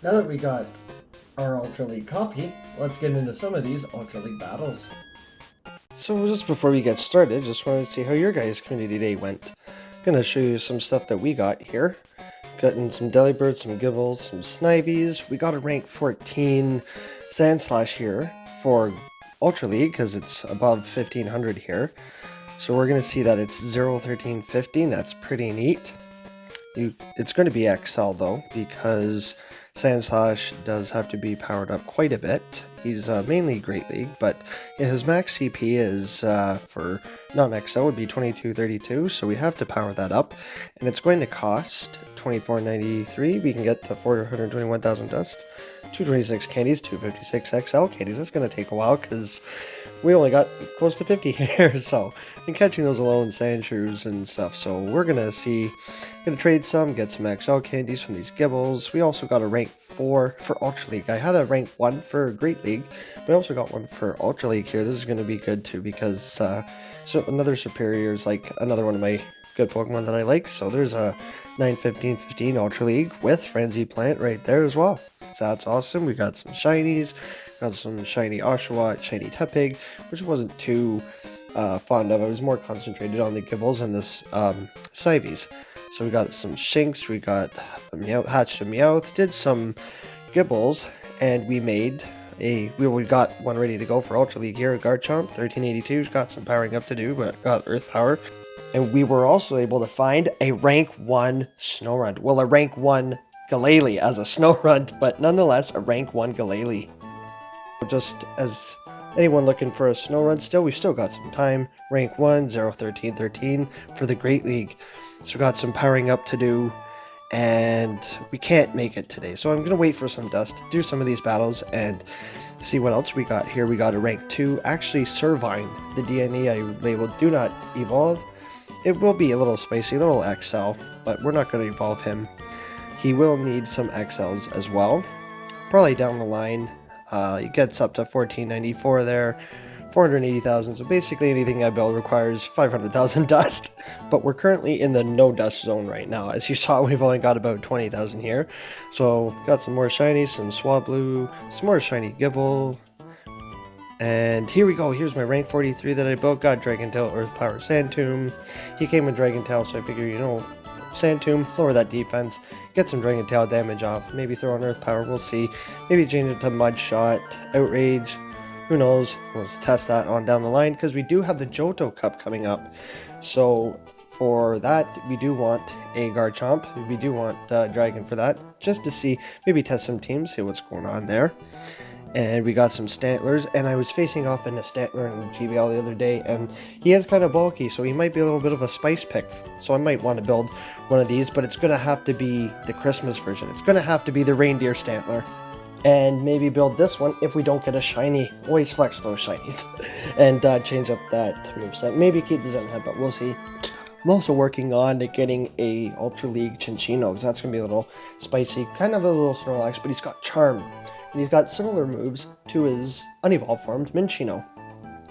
Now that we got our Ultra League copy, let's get into some of these Ultra League battles. So just before we get started, just wanted to see how your guys' community day went. Gonna show you some stuff that we got here. Gotten some Delibirds, some Gibbles, some Snivies. We got a rank 14 Sandslash here for Ultra League because it's above 1500 here. So we're gonna see that it's 0, 13, 15. That's pretty neat. It's going to be XL though, because Sandslash does have to be powered up quite a bit. He's mainly Great League, but his max CP is for non-XL would be 2232, so we have to power that up, and it's going to cost 24.93. We can get to 421,000 dust, 226 candies, 256 XL candies. That's going to take a while because we only got close to 50 here, so been catching those alone Sandshrews and stuff. So we're gonna trade some, get some XL candies from these Gibbles. We also got a rank 4 for Ultra League. I had a rank 1 for Great League, but I also got one for Ultra League here. This is gonna be good too because so another superior is like another one of my good Pokemon that I like. So there's a 9-15-15 Ultra League with Frenzy Plant right there as well. So that's awesome. We got some shinies. Got some shiny Oshawott, shiny Tepig, which wasn't too fond of. I was more concentrated on the Gibbles and this Snivies. So we got some Shinx, we got a Hatched a Meowth, did some Gibbles, and we made we got one ready to go for Ultra League here, Garchomp, 1382's got some powering up to do, but got Earth Power. And we were also able to find a rank 1 Snorunt. Well, a rank 1 Galele as a Snorunt, but nonetheless a rank 1 Galele. Just as anyone looking for a Snorunt we've still got some time. Rank 1, 0, 13, 13 for the Great League. So we got some powering up to do, and we can't make it today. So I'm going to wait for some dust, do some of these battles, and see what else we got here. We got a rank 2, actually Servine, the DNA I labeled Do Not Evolve. It will be a little spicy, a little XL, but we're not going to evolve him. He will need some XLs as well. Probably down the line. It gets up to 1494 there, 480,000, so basically anything I build requires 500,000 dust, but we're currently in the no dust zone right now. As you saw, we've only got about 20,000 here, so got some more shinies, some Swablu, some more shiny Gibble, and here we go. Here's my rank 43 that I built. Got Dragon Tail, Earth Power, Sand Tomb. He came with Dragon Tail, so I figure, Sand Tomb, lower that defense, get some Dragon Tail damage off, maybe throw on Earth Power, we'll see. Maybe change it to Mud Shot, Outrage, who knows, let's test that on down the line, because we do have the Johto Cup coming up. So for that, we do want a Garchomp, we do want Dragon for that, just to see, maybe test some teams, see what's going on there. And we got some Stantlers, and I was facing off in a Stantler in GBL the other day, and he is kind of bulky, so he might be a little bit of a spice pick. So I might want to build one of these, but it's going to have to be the Christmas version. It's going to have to be the Reindeer Stantler. And maybe build this one if we don't get a shiny. Always flex those shinies. And change up that moveset. Maybe keep the Zen head, but we'll see. I'm also working on getting a Ultra League Chinchino, because that's going to be a little spicy. Kind of a little Snorlax, but he's got Charm. And he's got similar moves to his unevolved formed Minchino.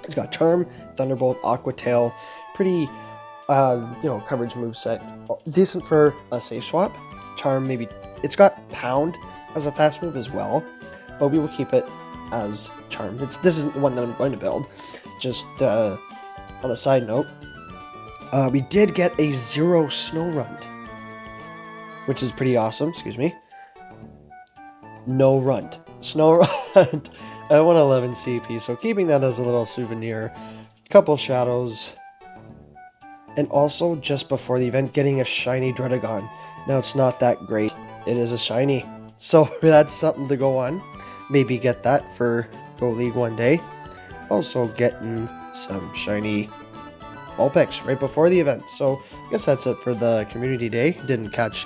He's got Charm, Thunderbolt, Aqua Tail, pretty, coverage moveset. Decent for a safe swap. Charm, maybe, it's got Pound as a fast move as well, but we will keep it as Charm. This isn't the one that I'm going to build. Just on a side note, we did get a 0 Snorunt, which is pretty awesome, excuse me. No Runt. Snorunt at 111 CP, so keeping that as a little souvenir. Couple shadows, and also just before the event getting a shiny Dredagon. Now it's not that great, it is a shiny, so that's something to go on. Maybe get that for Go League one day. Also getting some shiny Vulpix right before the event. So I guess that's it for the community day. Didn't catch,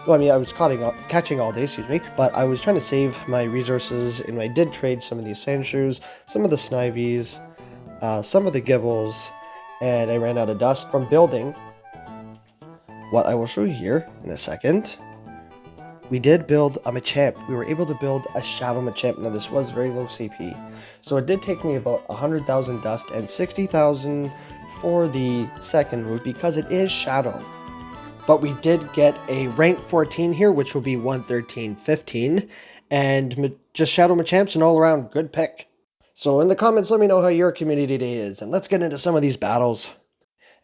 well, I mean, I was catching all day, excuse me, but I was trying to save my resources, and I did trade some of these Sandshrews, some of the Snivies, some of the Gibbles, and I ran out of dust from building what I will show you here in a second. We did build a Machamp. We were able to build a Shadow Machamp. Now, this was very low CP, so it did take me about 100,000 dust and 60,000 for the second move because it is Shadow. But we did get a rank 14 here, which will be 113.15, and just Shadow Machamp's an all-around good pick. So in the comments, let me know how your community day is, and let's get into some of these battles.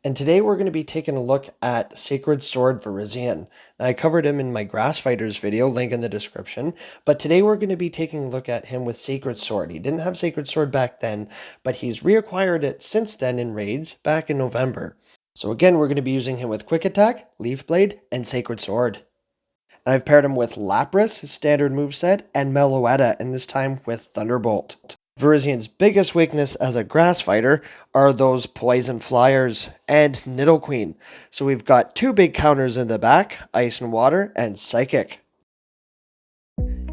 And today we're going to be taking a look at Sacred Sword Virizion. Now, I covered him in my Grass Fighters video, link in the description, but today we're going to be taking a look at him with Sacred Sword. He didn't have Sacred Sword back then, but he's reacquired it since then in raids back in November. So again, we're going to be using him with Quick Attack, Leaf Blade, and Sacred Sword. And I've paired him with Lapras, his standard moveset, and MELOETTA, and this time with Thunderbolt. Virizion's biggest weakness as a grass fighter are those poison flyers and Nidoqueen. So we've got two big counters in the back, Ice and Water and Psychic.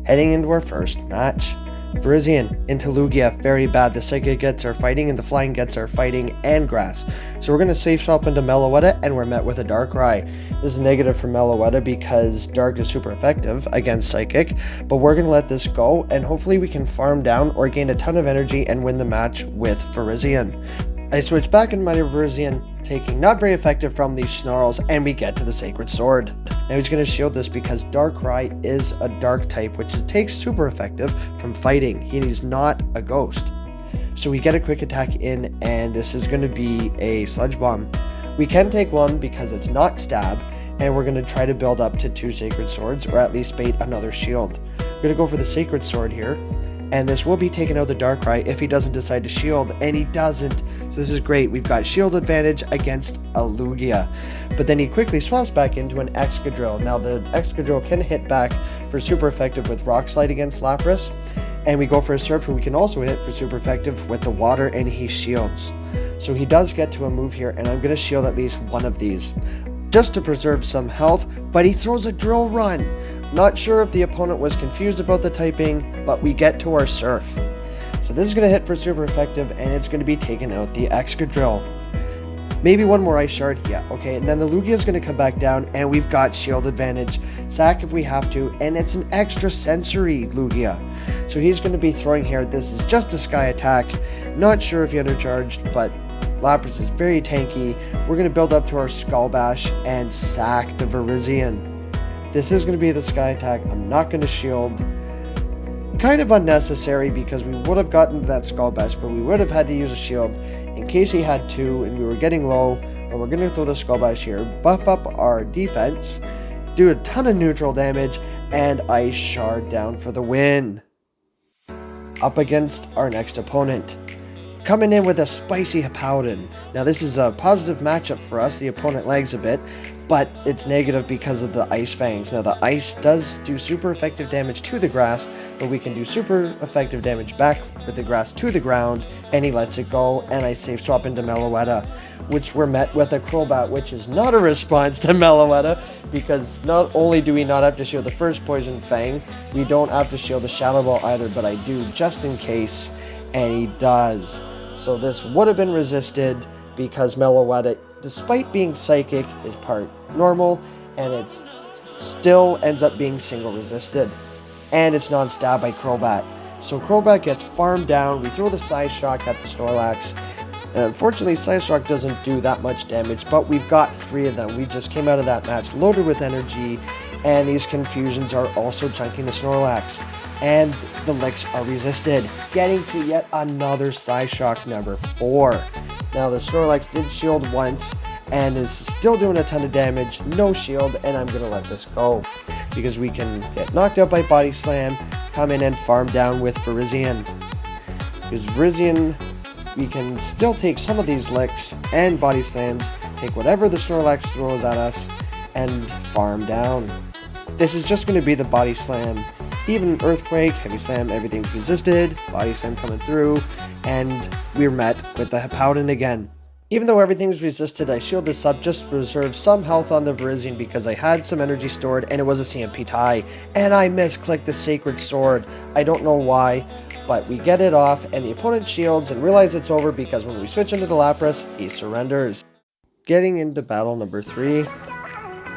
Heading into our first match. Virizion into Lugia, very bad. The Psychic gets our fighting and the Flying gets our fighting and grass. So we're going to safe swap into MELOETTA and we're met with a Darkrai. This is negative for MELOETTA because Dark is super effective against Psychic, but we're going to let this go and hopefully we can farm down or gain a ton of energy and win the match with Virizion. I switch back into my Virizion, taking not very effective from these Snarls, and we get to the Sacred Sword. Now he's going to shield this because Darkrai is a Dark type, which takes super effective from fighting. He's not a Ghost. So we get a Quick Attack in, and this is going to be a Sludge Bomb. We can take one because it's not Stab, and we're going to try to build up to 2 Sacred Swords, or at least bait another shield. We're going to go for the Sacred Sword here. And this will be taking out the Darkrai if he doesn't decide to shield, and he doesn't. So this is great. We've got shield advantage against a Lugia. But then he quickly swaps back into an Excadrill. Now the Excadrill can hit back for super effective with Rock Slide against Lapras. And we go for a Surf, and we can also hit for super effective with the Water, and he shields. So he does get to a move here, and I'm going to shield at least one of these, just to preserve some health, but he throws a Drill Run. Not sure if the opponent was confused about the typing, but we get to our Surf. So this is going to hit for super effective, and it's going to be taking out the Excadrill. Maybe one more Ice Shard, yeah, okay, and then the Lugia is going to come back down, and we've got shield advantage. Sack if we have to, and it's an extra sensory Lugia. So he's going to be throwing here. This is just a Sky Attack. Not sure if he undercharged, but Lapras is very tanky. We're going to build up to our Skull Bash and sack the Virizion. This is going to be the Sky Attack. I'm not going to shield. Kind of unnecessary because we would have gotten to that Skull Bash, but we would have had to use a shield in case he had 2 and we were getting low. But we're going to throw the Skull Bash here, buff up our defense, do a ton of neutral damage, and Ice Shard down for the win. Up against our next opponent. Coming in with a spicy Hippowdon. Now this is a positive matchup for us. The opponent lags a bit, but it's negative because of the Ice Fangs. Now the Ice does do super effective damage to the grass, but we can do super effective damage back with the grass to the ground, and he lets it go, and I safe swap into MELOETTA, which we're met with a Crobat, which is not a response to MELOETTA, because not only do we not have to shield the first Poison Fang, we don't have to shield the Shadow Ball either, but I do just in case, and he does. So this would have been resisted because MELOETTA, despite being Psychic, is part normal, and it still ends up being single resisted. And it's non-stab by Crobat. So Crobat gets farmed down, we throw the Side Shock at the Snorlax, and unfortunately Side Shock doesn't do that much damage, but we've got 3 of them. We just came out of that match loaded with energy, and these Confusions are also chunking the Snorlax. And the Licks are resisted, getting to yet another Psyshock number 4. Now the Snorlax did shield once and is still doing a ton of damage, no shield, and I'm going to let this go because we can get knocked out by Body Slam, come in and farm down with Virizion. Because Virizion, we can still take some of these Licks and Body Slams, take whatever the Snorlax throws at us, and farm down. This is just going to be the Body Slam. Even Earthquake, Heavy Slam, everything's resisted, Body Slam coming through, and we're met with the Hippowdon again. Even though everything's resisted, I shield this up just to preserve some health on the Virizion because I had some energy stored and it was a CMP tie. And I misclicked the Sacred Sword. I don't know why, but we get it off and the opponent shields and realize it's over because when we switch into the Lapras, he surrenders. Getting into battle number 3,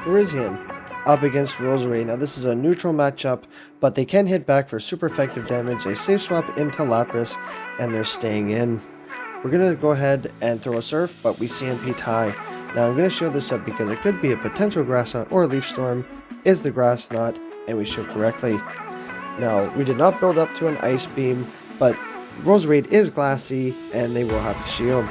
Virizion up against Rosary. Now this is a neutral matchup, but they can hit back for super effective damage. They safe swap into Lapras, and they're staying in. We're going to go ahead and throw a Surf, but we CMP tie. Now I'm going to show this up because it could be a potential Grass Knot or a Leaf Storm. Is the Grass Knot, and we shoot correctly. Now, we did not build up to an Ice Beam, but Roserade is glassy, and they will have to shield.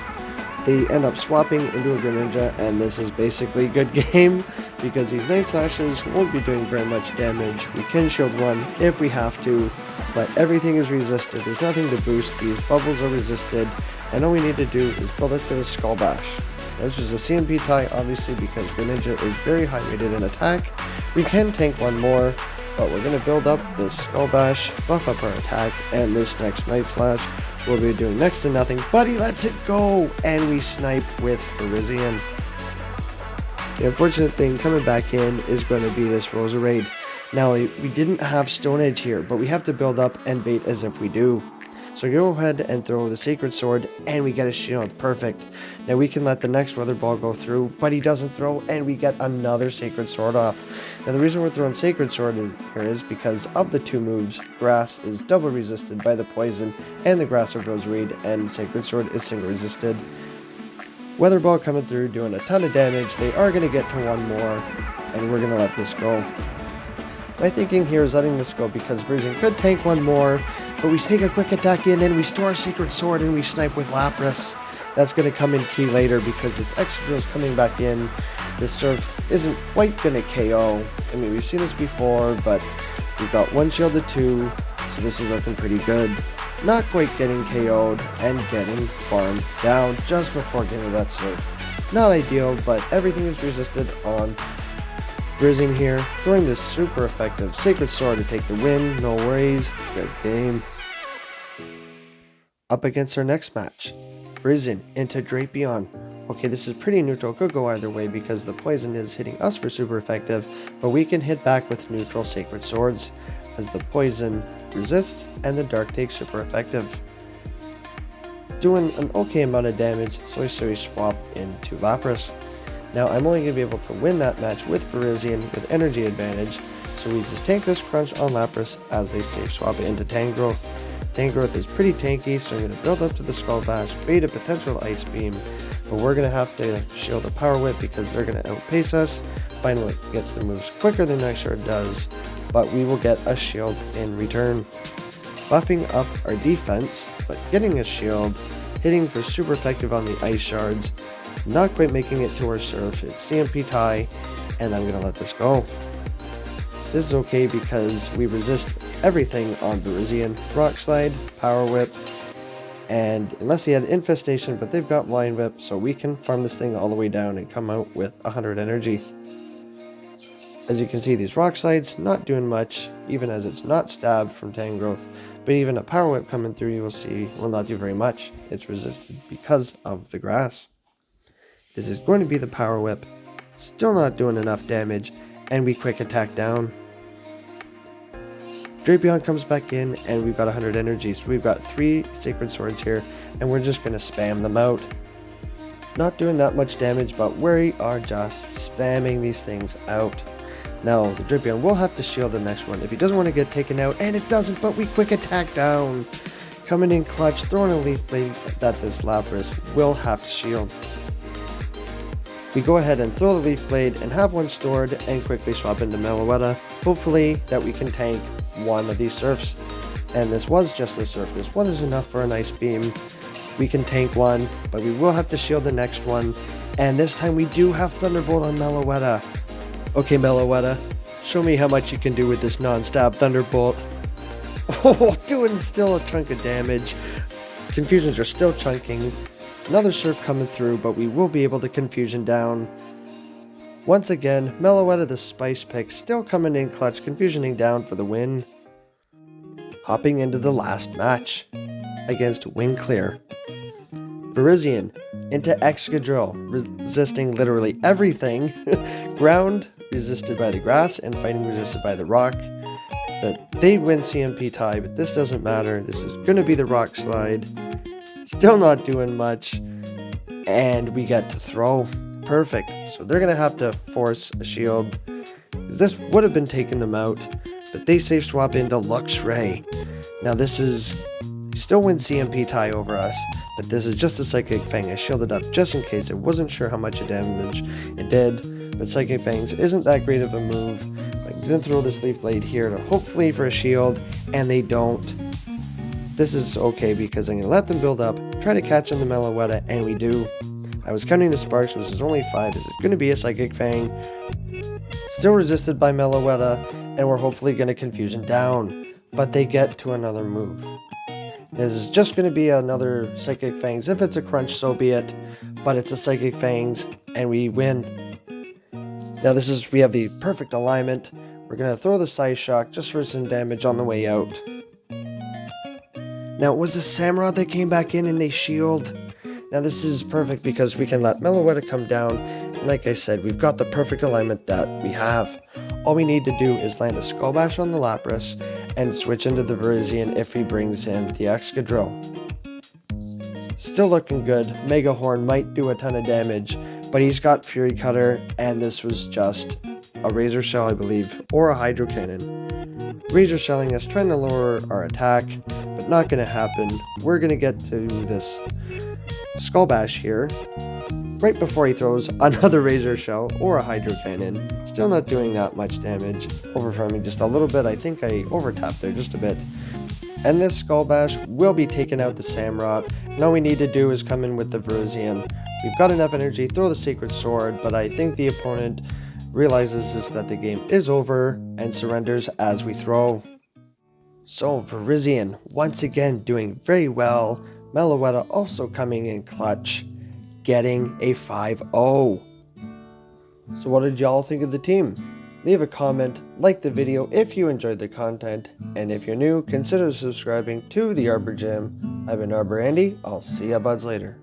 They end up swapping into a Greninja, and this is basically a good game, because these Night Slashes won't be doing very much damage. We can shield one if we have to, but everything is resisted. There's nothing to boost. These bubbles are resisted, and all we need to do is build up to the Skull Bash. This is a CMP tie, obviously, because Greninja is very high rated in attack. We can tank one more, but we're going to build up this Skull Bash, buff up our attack, and this next Night Slash will be doing next to nothing, but he lets it go, and we snipe with Virizion. The unfortunate thing coming back in is going to be this Roserade. Now, we didn't have Stone Edge here, but we have to build up and bait as if we do. So go ahead and throw the Sacred Sword, and we get a shield. Perfect. Now we can let the next Weather Ball go through, but he doesn't throw, and we get another Sacred Sword off. Now the reason we're throwing Sacred Sword in here is because of the two moves, Grass is double resisted by the Poison and the Grass of Roserade, and Sacred Sword is single resisted. Weather Ball coming through, doing a ton of damage. They are going to get to one more, and we're going to let this go. My thinking here is letting this go because Virizion could tank one more, but we sneak a quick attack in and we store our Sacred Sword and we snipe with Lapras. That's going to come in key later because this extra drill is coming back in. This Surf isn't quite going to KO. I mean, we've seen this before, but we've got one shield to two, so this is looking pretty good. Not quite getting KO'd and getting farmed down just before getting that Surf. Not ideal, but everything is resisted on Virizion here, throwing this super effective Sacred Sword to take the win, no worries, good game. Up against our next match, Virizion into Drapion. Okay, this is pretty neutral, could go either way because the poison is hitting us for super effective, but we can hit back with neutral Sacred Swords as the poison resists and the dark takes super effective. Doing an okay amount of damage, so we swap into Lapras. Now, I'm only going to be able to win that match with Virizion with energy advantage, so we just tank this crunch on Lapras as they safe swap it into Tangrowth. Tangrowth is pretty tanky, so I'm going to build up to the Skull Bash, bait a potential Ice Beam, but we're going to have to shield a Power Whip because they're going to outpace us. Finally, gets the moves quicker than Night Shard does, but we will get a shield in return. Buffing up our defense, but getting a shield, hitting for super effective on the Ice Shards, not quite making it to our Surf. It's CMP tie, and I'm going to let this go. This is okay because we resist everything on Virizion. Rock Slide, Power Whip, and unless he had Infestation, but they've got Line Whip, so we can farm this thing all the way down and come out with 100 energy. As you can see, these Rock Slides not doing much, even as it's not stabbed from Tangrowth, but even a Power Whip coming through, you will see, will not do very much. It's resisted because of the grass. This is going to be the Power Whip, still not doing enough damage, and we quick attack down. Drapion comes back in, and we've got 100 energy, so we've got 3 Sacred Swords here, and we're just going to spam them out. Not doing that much damage, but we are just spamming these things out. Now, the Drapion will have to shield the next one if he doesn't want to get taken out, and it doesn't, but we quick attack down. Coming in clutch, throwing a Leaf Blade that this Lapras will have to shield. We go ahead and throw the Leaf Blade and have one stored and quickly swap into MELOETTA. Hopefully that we can tank one of these Surfs. And this was just a Surf. This one is enough for an Ice Beam. We can tank one, but we will have to shield the next one. And this time we do have Thunderbolt on MELOETTA. Okay, MELOETTA, show me how much you can do with this non-stab Thunderbolt. Oh, doing still a chunk of damage. Confusions are still chunking. Another Surf coming through, but we will be able to Confusion down. Once again, MELOETTA the Spice Pick still coming in clutch, Confusioning down for the win. Hopping into the last match against Winclear. Virizion into Excadrill, resisting literally everything. Ground resisted by the grass and fighting resisted by the rock. But they win CMP tie, but this doesn't matter. This is going to be the Rock Slide. Still not doing much, and we get to throw. Perfect. So they're going to have to force a shield. This would have been taking them out, but they safe swap into Luxray. Now this is, still win CMP tie over us, but this is just a Psychic Fang. I shielded up just in case. I wasn't sure how much damage it did, but Psychic Fangs isn't that great of a move. I'm going to throw this Leaf Blade here to hopefully for a shield, and they don't. This is okay because I'm going to let them build up, try to catch on the MELOETTA, and we do. I was counting the sparks, which is only 5. This is going to be a Psychic Fang. Still resisted by MELOETTA, and we're hopefully going to Confusion down. But they get to another move. This is just going to be another Psychic Fangs. If it's a crunch, so be it. But it's a Psychic Fangs, and we win. Now we have the perfect alignment. We're going to throw the Psy Shock just for some damage on the way out. Now, it was the Samurott that came back in and they shield. Now, this is perfect because we can let MELOETTA come down. And like I said, we've got the perfect alignment that we have. All we need to do is land a Skull Bash on the Lapras and switch into the Virizion if he brings in the Excadrill. Still looking good. Mega Horn might do a ton of damage, but he's got Fury Cutter, and this was just a Razor Shell, I believe, or a Hydro Cannon. Razor Shelling us, trying to lower our attack, but not going to happen. We're going to get to this Skull Bash here, right before he throws another Razor Shell or a Hydro Cannon. Still not doing that much damage. Overfarming just a little bit. I think I overtapped there just a bit. And this Skull Bash will be taking out the Samurott. And all we need to do is come in with the Virizion. We've got enough energy, throw the Sacred Sword, but I think the opponent realizes that the game is over and surrenders as we throw. So Virizion once again doing very well. MELOETTA also coming in clutch, getting a 5-0. So what did y'all think of the team? Leave a comment, like the video if you enjoyed the content, and if you're new, consider subscribing to the Arbor Gym. I've been ArborAndy. I'll see ya buds later.